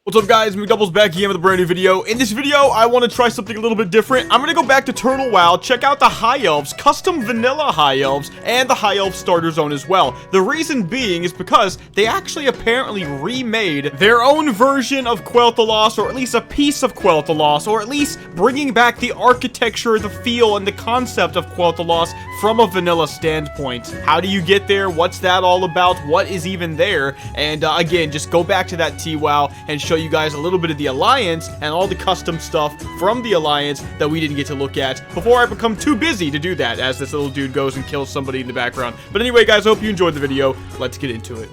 What's up guys, Mcdoubles back again with a brand new video. In this video, I want to try something a little bit different. I'm going to go back to Turtle WoW, check out the High Elves, custom vanilla High Elves, and the High Elf starter zone as well. The reason being is because they actually apparently remade their own version of Quel'thalas, or at least a piece of Quel'thalas, or at least bringing back the architecture, the feel, and the concept of Quel'thalas from a vanilla standpoint. How do you get there? What's that all about? What is even there? And again, just go back to that TWoW and show you guys a little bit of the Alliance and all the custom stuff from the Alliance that we didn't get to look at before I become too busy to do that, as this little dude goes and kills somebody in the background. But anyway guys, I hope you enjoyed the video. Let's get into it.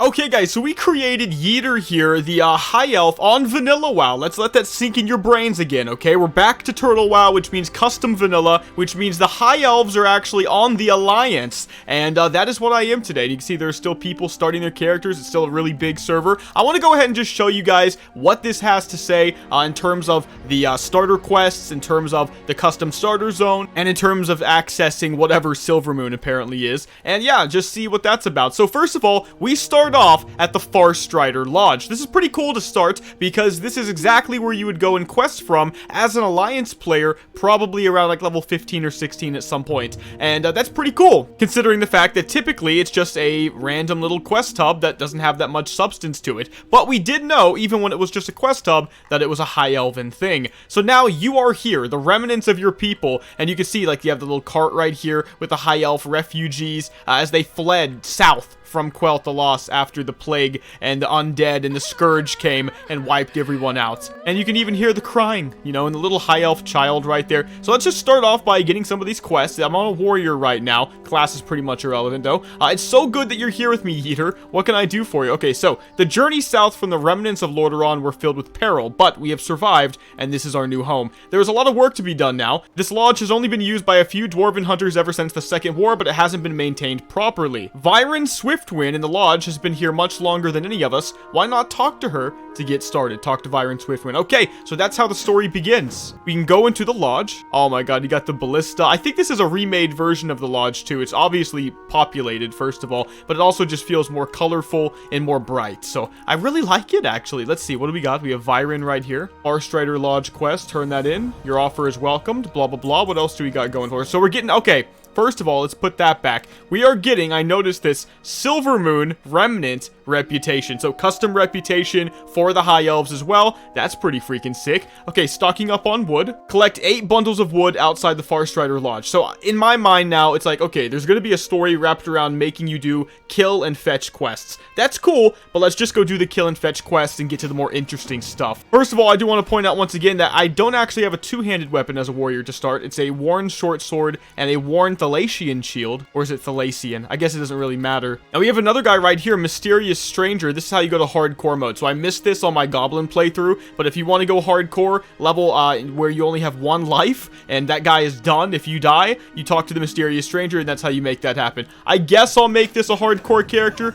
Okay guys, so we created Yeeter here, the High Elf on Vanilla WoW. Let's let that sink in your brains again, okay? We're back to Turtle WoW, which means custom vanilla, which means the High Elves are actually on the Alliance. And that is what I am today. You can see there's still people starting their characters. It's still a really big server. I want to go ahead and just show you guys what this has to say in terms of the starter quests, in terms of the custom starter zone, and in terms of accessing whatever Silvermoon apparently is. And yeah, just see what that's about. So first of all, we start off at the Sunstrider Lodge. This is pretty cool to start because this is exactly where you would go and quest from as an Alliance player, probably around like level 15 or 16 at some point. And that's pretty cool, considering the fact that typically it's just a random little quest hub that doesn't have that much substance to it. But we did know, even when it was just a quest hub, that it was a high elven thing. So now you are here, the remnants of your people, and you can see like you have the little cart right here with the high elf refugees as they fled south from Quel'thalas after the plague and the undead and the scourge came and wiped everyone out. And you can even hear the crying, you know, and the little high elf child right there. So let's just start off by getting some of these quests. I'm on a warrior right now. Class is pretty much irrelevant though. It's so good that you're here with me, Yeeter. What can I do for you? Okay, so the journey south from the remnants of Lordaeron were filled with peril, but we have survived, and this is our new home. There is a lot of work to be done now. This lodge has only been used by a few dwarven hunters ever since the Second War, but it hasn't been maintained properly. Vyron Swiftwind in the lodge has been here much longer than any of us. Why not talk to her to get started? Talk to Vyron Swiftwind. Okay, so that's how the story begins. We can go into the lodge. Oh my god, you got the ballista. I think this is a remade version of the lodge too. It's obviously populated, first of all, but it also just feels more colorful and more bright. So I really like it, actually. Let's see, what do we got? We have Vyron right here. Sunstrider Lodge quest, turn that in. Your offer is welcomed, blah, blah, blah. What else do we got going for us? So we're getting, okay, first of all, let's put that back. We are getting, I noticed this, Silvermoon Remnant reputation. So custom reputation for the High Elves as well. That's pretty freaking sick. Okay, stocking up on wood. Collect 8 bundles of wood outside the Sunstrider Lodge. So in my mind now, it's like, okay, there's going to be a story wrapped around making you do kill and fetch quests. That's cool, but let's just go do the kill and fetch quests and get to the more interesting stuff. First of all, I do want to point out once again that I don't actually have a two-handed weapon as a warrior to start. It's a worn short sword and a worn Thalasian shield. Or is it Thalasian? I guess it doesn't really matter. Now we have another guy right here, Mysterious Stranger. This is how you go to hardcore mode. So I missed this on my goblin playthrough, but if you want to go hardcore level where you only have 1 life and that guy is done, if you die, you talk to the Mysterious Stranger, and that's how you make that happen. I guess I'll make this a hardcore character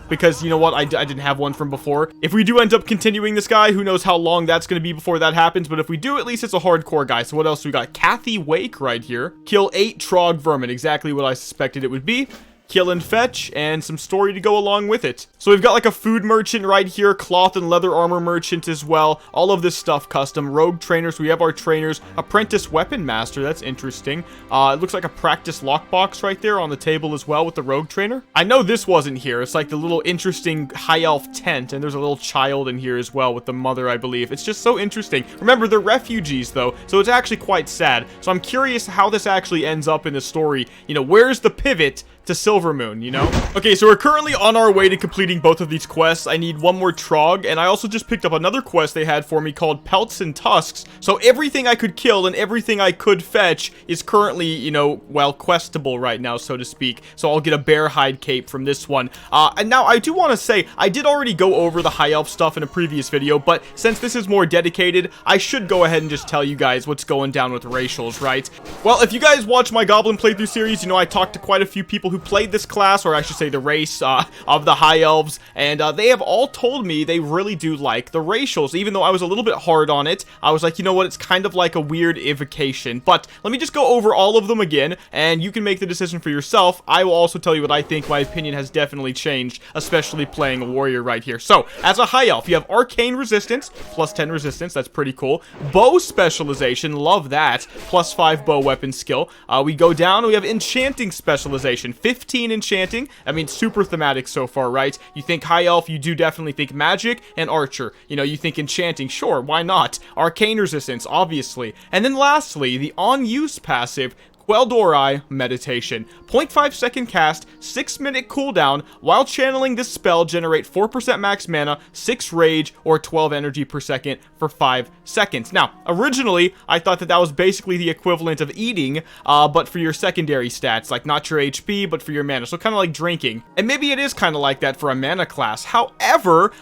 because you know what, I didn't have one from before. If we do end up continuing this guy, who knows how long that's going to be before that happens, but if we do, at least it's a hardcore guy. So what else do we got? Kathy Wake right here. Kill 8 Trog vermin, exactly what I suspected it would be. Kill and fetch, and some story to go along with it. So we've got like a food merchant right here, cloth and leather armor merchant as well. All of this stuff custom. Rogue trainers, we have our trainers. Apprentice weapon master, that's interesting. It looks like a practice lockbox right there on the table as well with the rogue trainer. I know this wasn't here. It's like the little interesting high elf tent, and there's a little child in here as well with the mother, I believe. It's just so interesting. Remember, they're refugees though, so it's actually quite sad. So I'm curious how this actually ends up in the story. You know, where's the pivot to Silvermoon, you know? Okay, so we're currently on our way to completing both of these quests. I need 1 more Trog, and I also just picked up another quest they had for me called Pelts and Tusks. So everything I could kill and everything I could fetch is currently, you know, well, questable right now, so to speak. So I'll get a bear hide cape from this one. And now I do want to say, I did already go over the High Elf stuff in a previous video, but since this is more dedicated, I should go ahead and just tell you guys what's going down with racials, right? Well, if you guys watch my Goblin playthrough series, you know I talked to quite a few people who play played this class, or I should say the race of the High Elves, and they have all told me they really do like the racials. Even though I was a little bit hard on it, I was like, you know what, it's kind of like a weird evocation. But let me just go over all of them again, and you can make the decision for yourself. I will also tell you what I think. My opinion has definitely changed, especially playing a warrior right here. So, as a High Elf, you have Arcane Resistance, plus 10 resistance, that's pretty cool. Bow Specialization, love that, plus 5 bow weapon skill. We go down, we have Enchanting Specialization, 15 Enchanting. I mean, super thematic so far, right? You think High Elf, you do definitely think Magic and Archer. You know, you think Enchanting, sure, why not? Arcane Resistance, obviously. And then lastly, the on-use passive, Quel'thalas Meditation. 0.5 second cast, 6-minute cooldown. While channeling this spell, generate 4% max mana, 6 rage, or 12 energy per second for 5 seconds. Now, originally, I thought that was basically the equivalent of eating, but for your secondary stats, like not your HP, but for your mana. So kind of like drinking. And maybe it is kind of like that for a mana class. However,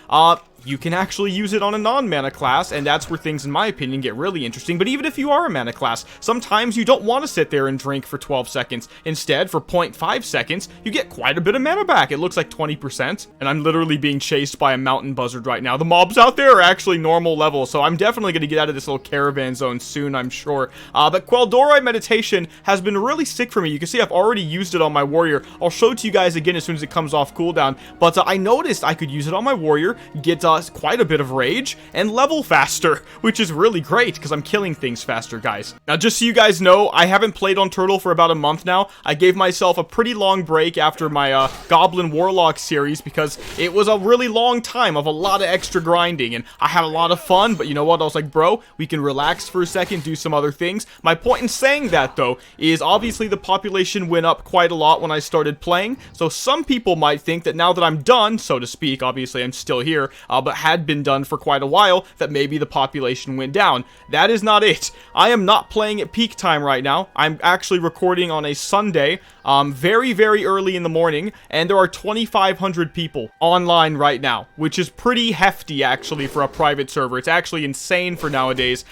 you can actually use it on a non-mana class, and that's where things, in my opinion, get really interesting. But even if you are a mana class, sometimes you don't want to sit there and drink for 12 seconds. Instead, for 0.5 seconds, you get quite a bit of mana back. It looks like 20%, and I'm literally being chased by a mountain buzzard right now. The mobs out there are actually normal level, so I'm definitely going to get out of this little caravan zone soon, I'm sure. But Quel'thalas Meditation has been really sick for me. You can see I've already used it on my warrior. I'll show it to you guys again as soon as it comes off cooldown, but I noticed I could use it on my warrior, get quite a bit of rage, and level faster, which is really great because I'm killing things faster, guys. Now, just so you guys know, I haven't played on Turtle for about a month now. I gave myself a pretty long break after my Goblin Warlock series because it was a really long time of a lot of extra grinding, and I had a lot of fun, but you know what? I was like, bro, we can relax for a second, do some other things. My point in saying that, though, is obviously the population went up quite a lot when I started playing, so some people might think that now that I'm done, so to speak, obviously I'm still here, but had been done for quite a while, that maybe the population went down. That is not it. I am not playing at peak time right now. I'm actually recording on a Sunday, very, very early in the morning, and there are 2,500 people online right now, which is pretty hefty, actually, for a private server. It's actually insane for nowadays,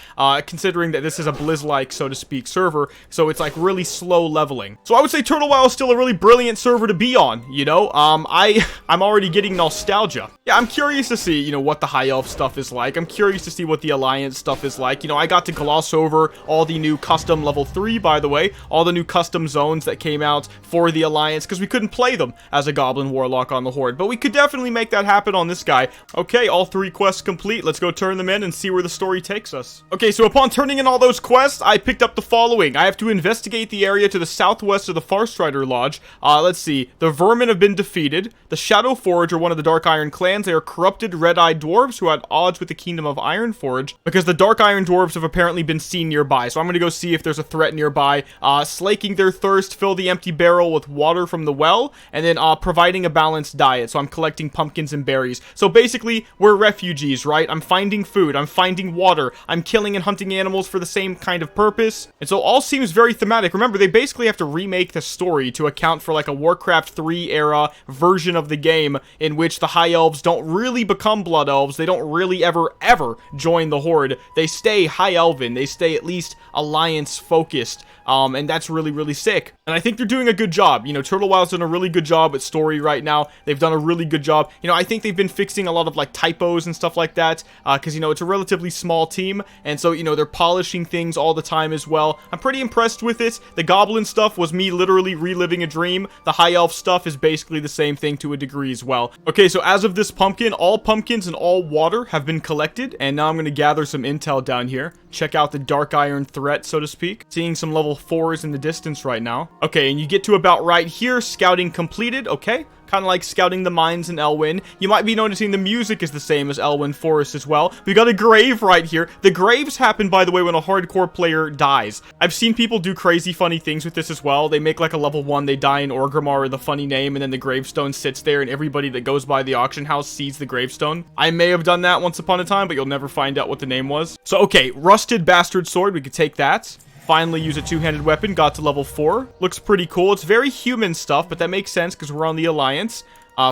considering that this is a Blizz-like, so to speak, server, so it's like really slow leveling. So I would say Turtle WoW is still a really brilliant server to be on, you know? I'm already getting nostalgia. Yeah, I'm curious to see, you know, what the High Elf stuff is like. I'm curious to see what the Alliance stuff is like. You know, I got to gloss over all the new custom level 3, by the way, all the new custom zones that came out for the Alliance, because we couldn't play them as a Goblin Warlock on the Horde, but we could definitely make that happen on this guy. Okay, all 3 quests complete. Let's go turn them in and see where the story takes us. Okay, so upon turning in all those quests, I picked up the following. I have to investigate the area to the southwest of the Sunstrider Lodge. Let's see. The Vermin have been defeated. The Shadow Forge are one of the Dark Iron clans. They are corrupted red-eyed dwarves who had odds with the Kingdom of Ironforge because the Dark Iron dwarves have apparently been seen nearby. So I'm going to go see if there's a threat nearby. Slaking their thirst, fill the empty barrel with water from the well, and then providing a balanced diet. So I'm collecting pumpkins and berries. So basically, we're refugees, right? I'm finding food. I'm finding water. I'm killing and hunting animals for the same kind of purpose. And so all seems very thematic. Remember, they basically have to remake the story to account for like a Warcraft 3 era version of the game in which the High Elves don't really become Blood Elves. They don't really ever join the Horde. They stay High Elven. They stay at least Alliance focused. And that's really, really sick. And I think they're doing a good job. You know, Turtle WoW's done a really good job with story right now. They've done a really good job. You know, I think they've been fixing a lot of like typos and stuff like that. Because, you know, it's a relatively small team. And so, you know, they're polishing things all the time as well. I'm pretty impressed with it. The Goblin stuff was me literally reliving a dream. The High Elf stuff is basically the same thing to a degree as well. Okay, so as of this pumpkin, all pumpkins and all water have been collected. And now I'm going to gather some intel down here. Check out the Dark Iron threat, so to speak. Seeing some level 4s in the distance right now. Okay, and you get to about right here. Scouting completed. Okay. Kind of like scouting the mines in Elwyn. You might be noticing the music is the same as Elwyn Forest as well. We got a grave right here. The graves happen, by the way, when a hardcore player dies. I've seen people do crazy funny things with this as well. They make like a level 1, they die in Orgrimmar or the funny name, and then the gravestone sits there and everybody that goes by the auction house sees the gravestone. I may have done that once upon a time, but you'll never find out what the name was. So, okay, Rusted Bastard Sword, we could take that. Finally use a two-handed weapon, got to level 4. Looks pretty cool. It's very human stuff, but that makes sense because we're on the Alliance.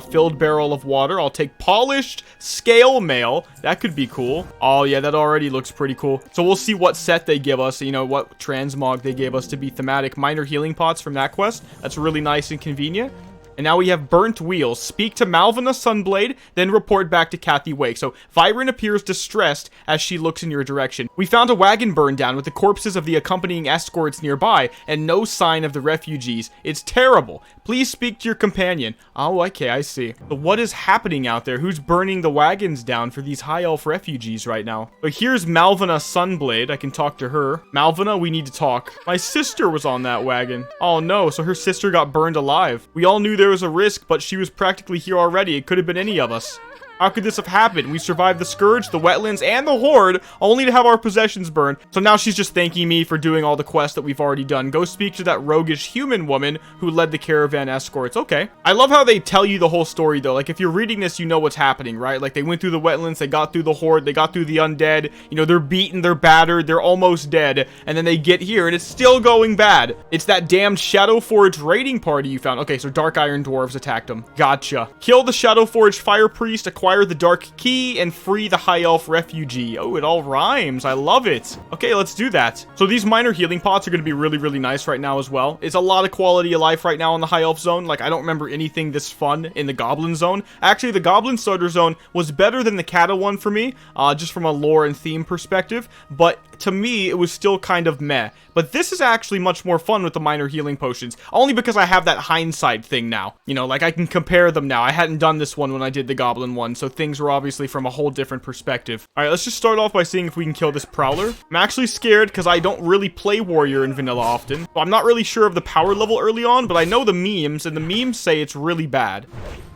Filled barrel of water. I'll take polished scale mail. That could be cool. Oh, yeah, that already looks pretty cool. So we'll see what set they give us, you know, what transmog they gave us to be thematic. Minor healing pots from that quest. That's really nice and convenient. And now we have burnt wheels. Speak to Malvina Sunblade, then report back to Kathy Wake. So Viren appears distressed as she looks in your direction. We found a wagon burned down with the corpses of the accompanying escorts nearby and no sign of the refugees. It's terrible. Please speak to your companion. Oh, okay, I see. But what is happening out there? Who's burning the wagons down for these high elf refugees right now? But here's Malvina Sunblade. I can talk to her. Malvina, we need to talk. My sister was on that wagon. Oh no, so her sister got burned alive. We all knew there was a risk, but she was practically here already. It could have been any of us. How could this have happened? We survived the Scourge, the Wetlands, and the Horde, only to have our possessions burned. So now she's just thanking me for doing all the quests that we've already done. Go speak to that roguish human woman who led the caravan escorts. Okay. I love how they tell you the whole story, though. Like, if you're reading this, you know what's happening, right? Like, they went through the Wetlands, they got through the Horde, they got through the Undead. You know, they're beaten, they're battered, they're almost dead. And then they get here, and it's still going bad. It's that damned Shadowforge raiding party you found. Okay, so Dark Iron Dwarves attacked them. Gotcha. Kill the Shadowforge Fire Priest, acquire the Dark Key, and free the High Elf refugee. Oh, it all rhymes. I love it. Okay, let's do that. So these minor healing pots are going to be really, really nice right now as well. It's a lot of quality of life right now in the High Elf zone. Like, I don't remember anything this fun in the Goblin zone. Actually, the Goblin Starter zone was better than the Kata one for me, just from a lore and theme perspective. But to me, it was still kind of meh. But this is actually much more fun with the minor healing potions, only because I have that hindsight thing now. You know, like, I can compare them now. I hadn't done this one when I did the Goblin one, so things were obviously from a whole different perspective. Alright, let's just start off by seeing if we can kill this Prowler. I'm actually scared because I don't really play Warrior in vanilla often. So I'm not really sure of the power level early on, but I know the memes, and the memes say it's really bad.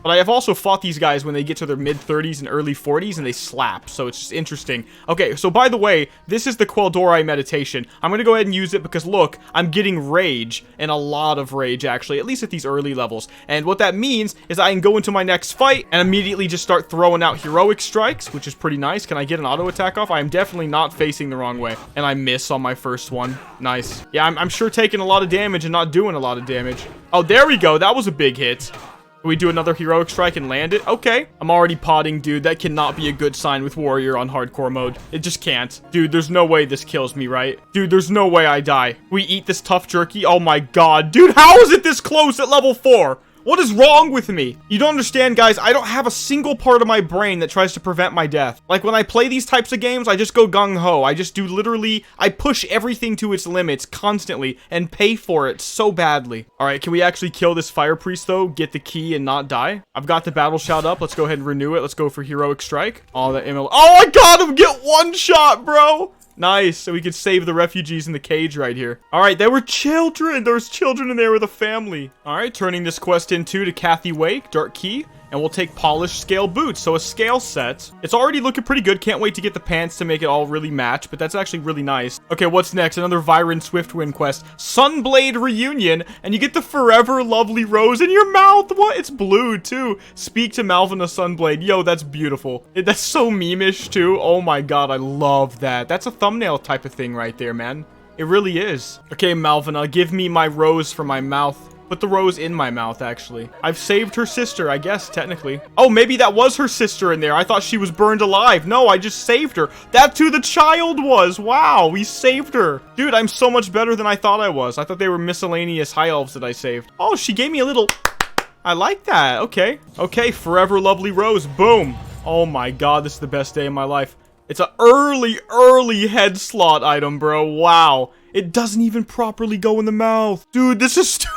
But I have also fought these guys when they get to their mid-30s and early 40s, and they slap, so it's just interesting. Okay, so by the way, this is the Quel'Dorei meditation. I'm gonna go ahead and use it because, look, I'm getting rage, and a lot of rage, actually, at least at these early levels. And what that means is I can go into my next fight and immediately just start throwing out heroic strikes, which is pretty nice. Can I get an auto attack off? I am definitely not facing the wrong way. And I miss on my first one. Nice. Yeah, I'm sure taking a lot of damage and not doing a lot of damage. Oh, there we go. That was a big hit. We do another heroic strike and land it. Okay. I'm already potting, dude. That cannot be a good sign with Warrior on hardcore mode. It just can't. Dude, there's no way this kills me, right? Dude, there's no way I die. We eat this tough jerky. Oh my god. Dude, how is it this close at level 4? What is wrong with me? You don't understand, guys. I don't have a single part of my brain that tries to prevent my death. Like, when I play these types of games, I just go gung-ho. I just do literally, I push everything to its limits constantly and pay for it so badly. All right, can we actually kill this Fire Priest, though? Get the key and not die? I've got the battle shout up. Let's go ahead and renew it. Let's go for heroic strike. Oh, that ML. Oh, I got him! Get one shot, bro! Nice, so we could save the refugees in the cage right here. All right, there were children. There was children in there with a family. All right, turning this quest into to Kathy Wake, Dark Key. And we'll take polished scale boots, so a scale set. It's already looking pretty good. Can't wait to get the pants to make it all really match, but that's actually really nice. Okay, what's next? Another Viren Swiftwind quest. Sunblade Reunion, and you get the forever lovely rose in your mouth. What? It's blue, too. Speak to Malvina Sunblade. Yo, that's beautiful. That's so meme-ish, too. Oh my god, I love that. That's a thumbnail type of thing right there, man. It really is. Okay, Malvina, give me my rose for my mouth. Put the rose in my mouth, actually. I've saved her sister, I guess, technically. Oh, maybe that was her sister in there. I thought she was burned alive. No, I just saved her. That's who the child was. Wow, we saved her. Dude, I'm so much better than I thought I was. I thought they were miscellaneous high elves that I saved. Oh, she gave me a little... I like that. Okay. Okay, forever lovely rose. Boom. Oh my god, this is the best day of my life. It's an early head slot item, bro. Wow. It doesn't even properly go in the mouth. Dude, this is stupid.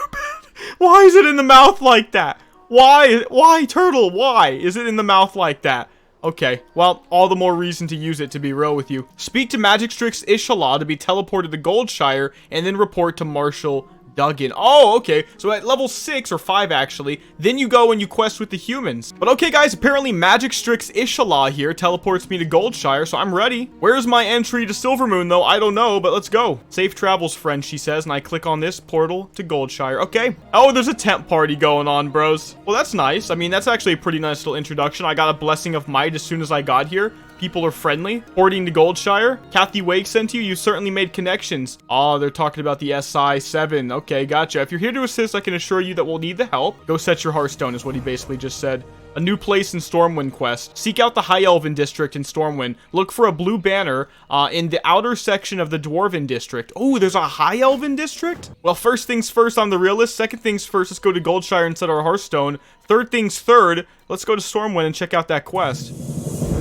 Why is it in the mouth like that? Why, Turtle? Why is it in the mouth like that? Okay, well, all the more reason to use it, to be real with you. Speak to Magic Strix Ishala to be teleported to Goldshire, and then report to Marshal Duggan. Oh, okay. So at level 6 or 5, actually, then you go and you quest with the humans. But okay, guys, apparently Magic Strix Ishala here teleports me to Goldshire, so I'm ready. Where's my entry to Silvermoon, though? I don't know, but let's go. Safe travels, friend, she says, and I click on this portal to Goldshire. Okay. Oh, there's a tent party going on, bros. Well, that's nice. I mean, that's actually a pretty nice little introduction. I got a Blessing of Might as soon as I got here. People are friendly. Porting to Goldshire. Kathy Wake sent you. You certainly made connections. Oh, they're talking about the SI-7. Okay, gotcha. If you're here to assist, I can assure you that we'll need the help. Go set your Hearthstone is what he basically just said. A new place in Stormwind quest. Seek out the High Elven district in Stormwind. Look for a blue banner in the outer section of the Dwarven district. Oh, there's a High Elven district? Well, first things first, I'm the realist. Second things first, let's go to Goldshire and set our Hearthstone. Third things third, let's go to Stormwind and check out that quest.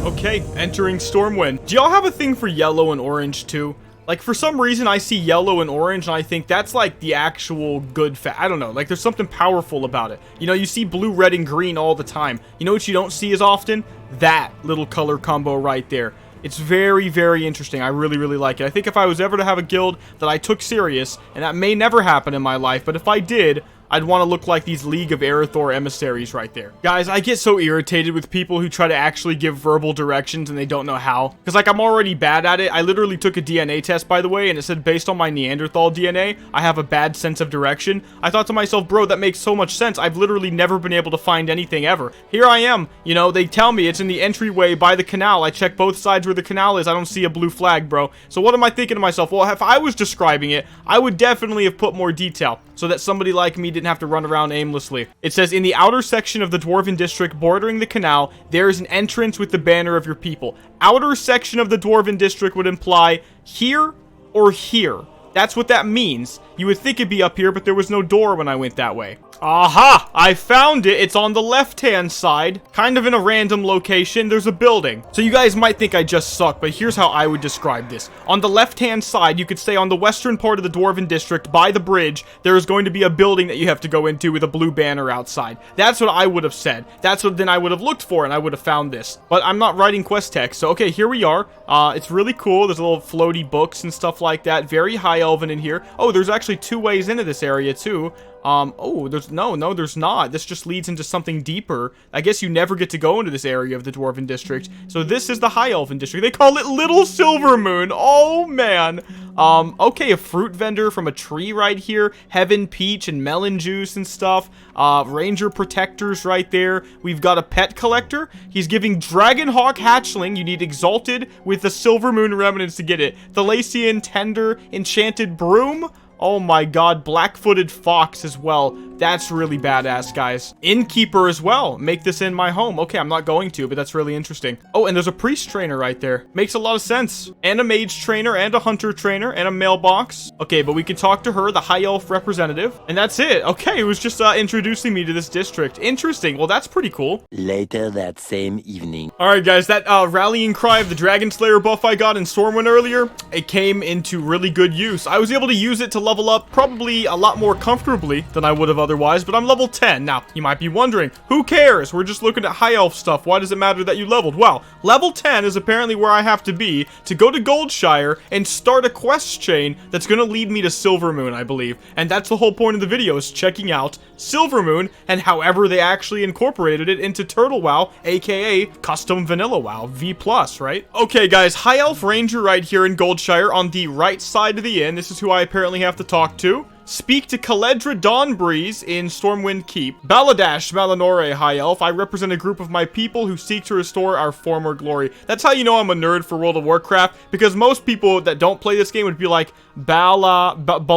Okay, entering Stormwind. Do y'all have a thing for yellow and orange too? Like, for some reason, I see yellow and orange, and I think that's, like, the actual good I don't know. Like, there's something powerful about it. You know, you see blue, red, and green all the time. You know what you don't see as often? That little color combo right there. It's very, very interesting. I really, really like it. I think if I was ever to have a guild that I took serious, and that may never happen in my life, but if I did, I'd want to look like these League of Aerithor emissaries right there. Guys, I get so irritated with people who try to actually give verbal directions and they don't know how. Because, like, I'm already bad at it. I literally took a DNA test, by the way, and it said based on my Neanderthal DNA, I have a bad sense of direction. I thought to myself, bro, that makes so much sense. I've literally never been able to find anything ever. Here I am. You know, they tell me it's in the entryway by the canal. I check both sides where the canal is. I don't see a blue flag, bro. So what am I thinking to myself? Well, if I was describing it, I would definitely have put more detail so that somebody like me didn't have to run around aimlessly. It says, in the outer section of the Dwarven district bordering the canal, there is an entrance with the banner of your people. Outer section of the Dwarven district would imply here or here. That's what that means. You would think it'd be up here, but there was no door when I went that way. Aha! I found it. It's on the left-hand side, kind of in a random location. There's a building. So you guys might think I just suck, but here's how I would describe this. On the left-hand side, you could say on the western part of the Dwarven district, by the bridge, there is going to be a building that you have to go into with a blue banner outside. That's what I would have said. That's what then I would have looked for, and I would have found this. But I'm not writing quest text, so okay, here we are. It's really cool. There's little floaty books and stuff like that. Very high elven in here. Oh, there's actually 2 ways into this area, too. Oh, there's no, there's not. This just leads into something deeper. I guess you never get to go into this area of the Dwarven district. So this is the High Elven district. They call it Little Silvermoon. Oh, man. Okay, a fruit vendor from a tree right here. Heaven peach and melon juice and stuff. Ranger protectors right there. We've got a pet collector. He's giving Dragonhawk hatchling. You need exalted with the Silvermoon remnants to get it. Thalassian tender enchanted broom. Oh my god, black-footed fox as well. That's really badass, guys. Innkeeper as well. Make this in my home. Okay, I'm not going to, but that's really interesting. Oh, and there's a priest trainer right there. Makes a lot of sense. And a mage trainer, and a hunter trainer, and a mailbox. Okay, but we can talk to her, the high elf representative. And that's it. Okay, it was just introducing me to this district. Interesting. Well, that's pretty cool. Later that same evening. Alright, guys, that rallying cry of the Dragon Slayer buff I got in Stormwind earlier, it came into really good use. I was able to use it to level up probably a lot more comfortably than I would have otherwise, but I'm level 10. Now, you might be wondering, who cares? We're just looking at high elf stuff. Why does it matter that you leveled? Well, level 10 is apparently where I have to be to go to Goldshire and start a quest chain that's going to lead me to Silvermoon, I believe. And that's the whole point of the video, is checking out Silvermoon and however they actually incorporated it into Turtle WoW, aka Custom Vanilla WoW, V+, right? Okay, guys, High Elf Ranger right here in Goldshire on the right side of the inn. This is who I apparently have to talk to. Speak to Quel'thalas Dawnbreeze in Stormwind Keep. Baladash Malinore, High Elf. I represent a group of my people who seek to restore our former glory. That's how you know I'm a nerd for World of Warcraft, because most people that don't play this game would be like, Baladash.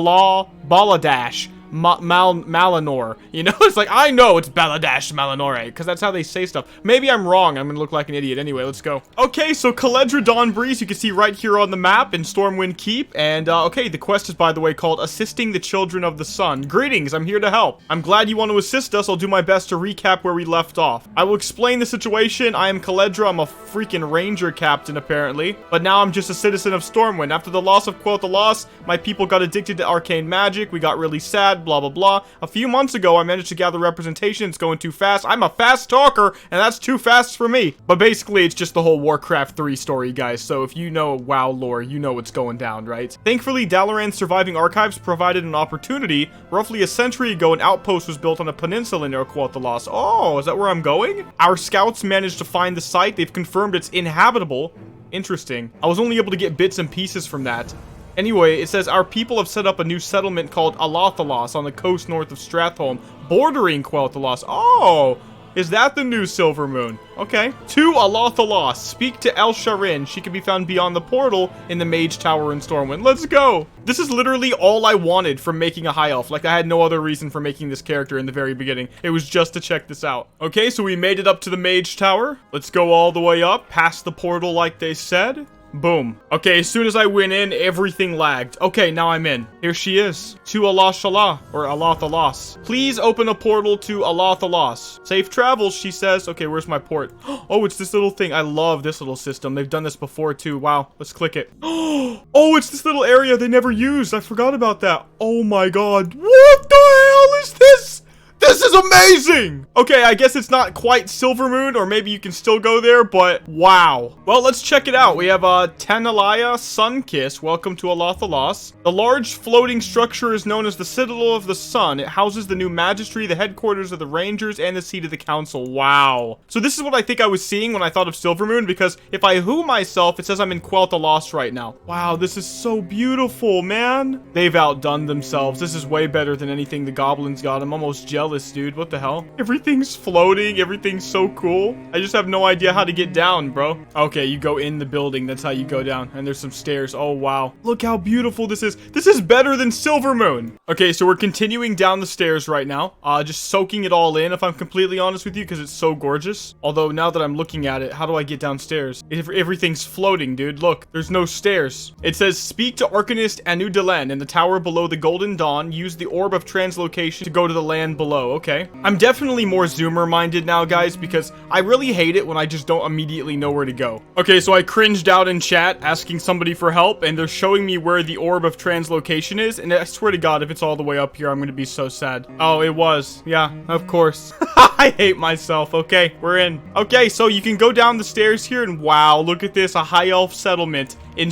Malinor, you know, it's like, I know it's Baladash Malinore, because that's how they say stuff. Maybe I'm wrong, I'm gonna look like an idiot. Anyway, let's go. Okay, so Quel'thalas Dawnbreeze, you can see right here on the map in Stormwind Keep, and okay, the quest is, by the way, called Assisting the Children of the Sun. Greetings, I'm here to help. I'm glad you want to assist us. I'll do my best to recap where we left off. I will explain the situation. I am Quel'thalas, I'm a freaking ranger captain, apparently, but now I'm just a citizen of Stormwind. After the loss of Quel'thalas, my people got addicted to arcane magic, we got really sad, blah blah blah. A few months ago I managed to gather representation. It's going too fast. I'm a fast talker, and that's too fast for me. But basically it's just the whole Warcraft 3 story, guys, so if you know WoW lore, you know what's going down, right? Thankfully, Dalaran's surviving archives provided an opportunity. Roughly a century ago, an outpost was built on a peninsula near Quel'thalas. Oh, is that where I'm going? Our scouts managed to find the site. They've confirmed it's inhabitable. Interesting. I was only able to get bits and pieces from that. Anyway, it says, our people have set up a new settlement called Alah'Thalas on the coast north of Stratholme, bordering Quel'thalas. Oh, Is that the new Silvermoon? Okay. To Alah'Thalas. Speak to El Sharin. She can be found beyond the portal in the Mage Tower in Stormwind. Let's go. This is literally all I wanted from making a High Elf. Like, I had no other reason for making this character in the very beginning. It was just to check this out. Okay, so we made it up to the Mage Tower. Let's go all the way up, past the portal like they said. Boom. Okay, as soon as I went in, everything lagged. Okay, now I'm in. Here she is. To Alah'Thalas, or Alah'Thalas. Please open a portal to Alah'Thalas. Safe travels, she says. Okay, where's my port? Oh, it's this little thing. I love this little system. They've done this before, too. Wow. Let's click it. Oh, it's this little area they never used. I forgot about that. Oh, my God. What the hell is this? This is amazing! Okay, I guess it's not quite Silvermoon, or maybe you can still go there, but wow. Well, let's check it out. We have Tenalaya Sunkiss. Welcome to Alah'Thalas. The large floating structure is known as the Citadel of the Sun. It houses the new Magistry, the headquarters of the Rangers, and the seat of the Council. Wow. So this is what I think I was seeing when I thought of Silvermoon, because if I who myself, it says I'm in Quel'thalas right now. Wow, this is so beautiful, man. They've outdone themselves. This is way better than anything the goblins got. I'm almost jealous. Dude, what the hell? Everything's floating. Everything's so cool. I just have no idea how to get down, bro. Okay, you go in the building. That's how you go down. And there's some stairs. Oh, wow. Look how beautiful this is. This is better than Silvermoon. Okay, so we're continuing down the stairs right now. Just soaking it all in, if I'm completely honest with you, because it's so gorgeous. Although, now that I'm looking at it, how do I get downstairs? Everything's floating, dude. Look, there's no stairs. It says, speak to Arcanist Anu-Delenn in the tower below the Golden Dawn. Use the Orb of Translocation to go to the land below. Okay. I'm definitely more zoomer minded now, guys, because I really hate it when I just don't immediately know where to go. Okay, so I cringed out in chat asking somebody for help, and they're showing me where the Orb of Translocation is, and I swear to God, if it's all the way up here, I'm gonna be so sad. Oh, it was. Yeah, of course. I hate myself. Okay, we're in. Okay, so you can go down the stairs here, and wow, look at this. A High Elf settlement in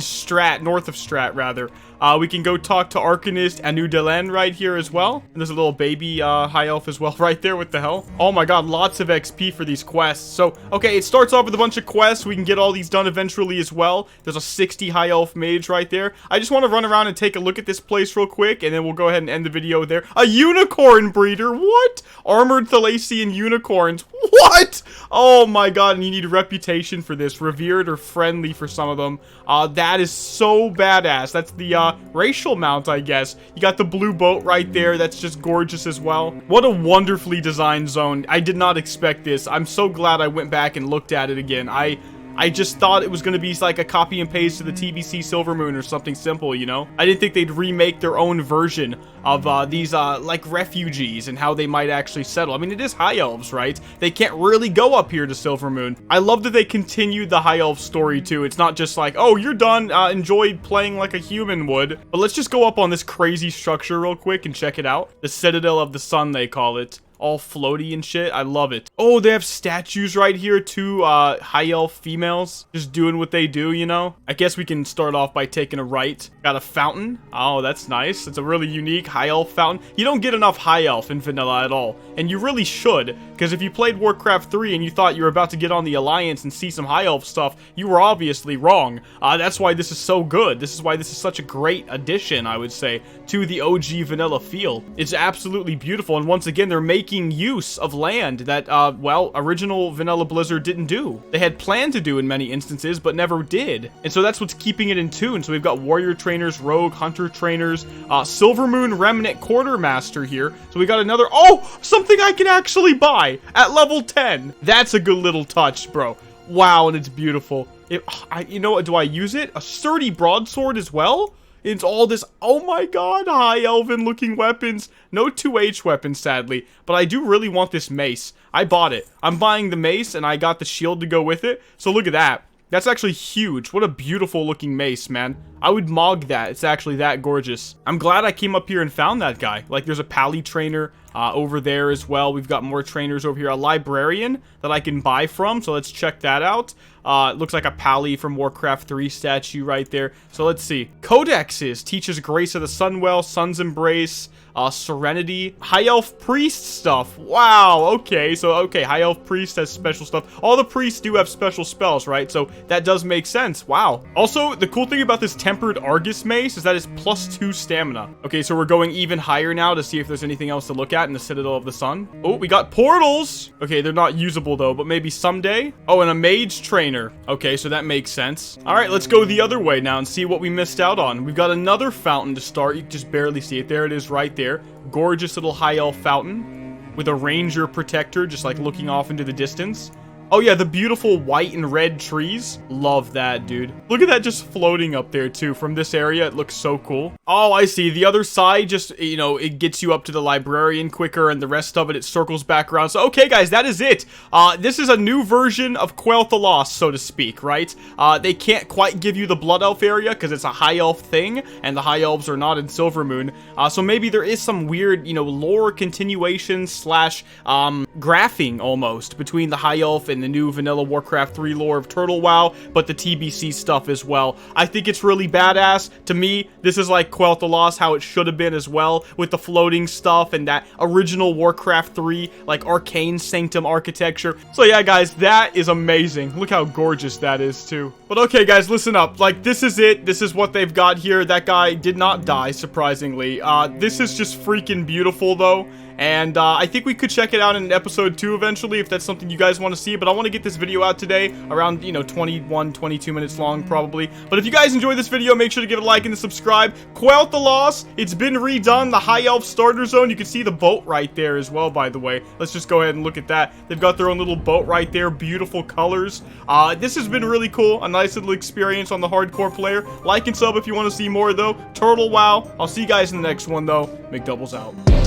north of Strat, rather. We can go talk to Arcanist Anu-Delenn right here as well. And there's a little baby High Elf as well right there. What the hell? Oh my God, lots of XP for these quests. So, okay, it starts off with a bunch of quests. We can get all these done eventually as well. There's a 60 High Elf mage right there. I just want to run around and take a look at this place real quick, and then we'll go ahead and end the video there. A unicorn breeder? What? Armored Thalassian unicorns? What? Oh my God, and you need a reputation for this. Revered or friendly for some of them. That is so badass. That's the racial mount, I guess. You got the blue boat right there. That's just gorgeous as well. What a wonderfully designed zone. I did not expect this. I'm so glad I went back and looked at it again. I just thought it was going to be like a copy and paste to the TBC Silvermoon or something simple, you know? I didn't think they'd remake their own version of these, like, refugees and how they might actually settle. I mean, it is High Elves, right? They can't really go up here to Silvermoon. I love that they continued the High Elf story, too. It's not just like, oh, you're done, enjoyed playing like a human would. But let's just go up on this crazy structure real quick and check it out. The Citadel of the Sun, they call it. All floaty and shit. I love it. Oh, they have statues right here, too. High Elf females. Just doing what they do, you know? I guess we can start off by taking a right. Got a fountain. Oh, that's nice. It's a really unique High Elf fountain. You don't get enough High Elf in vanilla at all. And you really should. Because if you played Warcraft 3 and you thought you were about to get on the Alliance and see some High Elf stuff, you were obviously wrong. That's why this is so good. This is why this is such a great addition, I would say, to the OG vanilla feel. It's absolutely beautiful. And once again, they're making use of land that, well, original Vanilla Blizzard didn't do. They had planned to do in many instances, but never did. And so that's what's keeping it in tune. So we've got warrior trainers, rogue, hunter trainers, Silvermoon Remnant Quartermaster here. So we got another, oh, something I can actually buy at level 10. That's a good little touch, bro. Wow, and it's beautiful. You know what, do I use it? A sturdy broadsword as well? It's all this, oh my God, high elven looking weapons. No 2H weapons, sadly, but I do really want this mace. I bought it. I'm buying the mace, and I got the shield to go with it. So look at that. That's actually huge. What a beautiful looking mace, man. I would mog that. It's actually that gorgeous. I'm glad I came up here and found that guy. Like, there's a pally trainer over there as well. We've got more trainers over here. A librarian that I can buy from, so let's check that out. It looks like a pally from Warcraft 3 statue right there. So let's see. Codexes teaches Grace of the Sunwell, Sun's Embrace, Serenity, High Elf Priest stuff. Wow, okay, so, okay, High Elf Priest has special stuff. All the priests do have special spells, right? So that does make sense. Wow. Also, the cool thing about this Tempered Argus Mace is that it's +2 stamina. Okay, so we're going even higher now to see if there's anything else to look at. at in the Citadel of the Sun. Oh, we got portals. Okay, they're not usable though, but maybe someday. Oh, and a mage trainer. Okay, so that makes sense. All right, let's go the other way now and see what we missed out on. We've got another fountain to start. You can just barely see it. There it is right there. Gorgeous little high elf fountain with a ranger protector just like looking off into the distance. Oh yeah, the beautiful white and red trees. Love that, dude. Look at that just floating up there too. From this area, it looks so cool. Oh, I see. The other side just, you know, it gets you up to the librarian quicker, and the rest of it circles back around. So, okay, guys, that is it. This is a new version of Quel'thalas, so to speak, right? They can't quite give you the Blood Elf area because it's a High Elf thing, and the High Elves are not in Silvermoon. So maybe there is some weird, you know, lore continuation slash graphing almost between the High Elf and the new vanilla Warcraft 3 lore of Turtle WoW, but the TBC stuff as well. I think it's really badass. To me, this is like Quel'thalas, how it should have been as well, with the floating stuff and that original Warcraft 3, like arcane sanctum architecture. So yeah, guys, that is amazing. Look how gorgeous that is too. But okay, guys, listen up. Like, this is it. This is what they've got here. That guy did not die, surprisingly. This is just freaking beautiful, though. And I think we could check it out in episode 2 eventually if that's something you guys want to see. But I want to get this video out today around, you know, 21, 22 minutes long probably. But if you guys enjoyed this video, make sure to give it a like and subscribe. Quel'thalas, it's been redone. The High Elf starter zone. You can see the boat right there as well, by the way. Let's just go ahead and look at that. They've got their own little boat right there. Beautiful colors. This has been really cool. A nice little experience on the hardcore player. Like and sub if you want to see more, though. Turtle WoW. I'll see you guys in the next one, though. Mcdoubles out.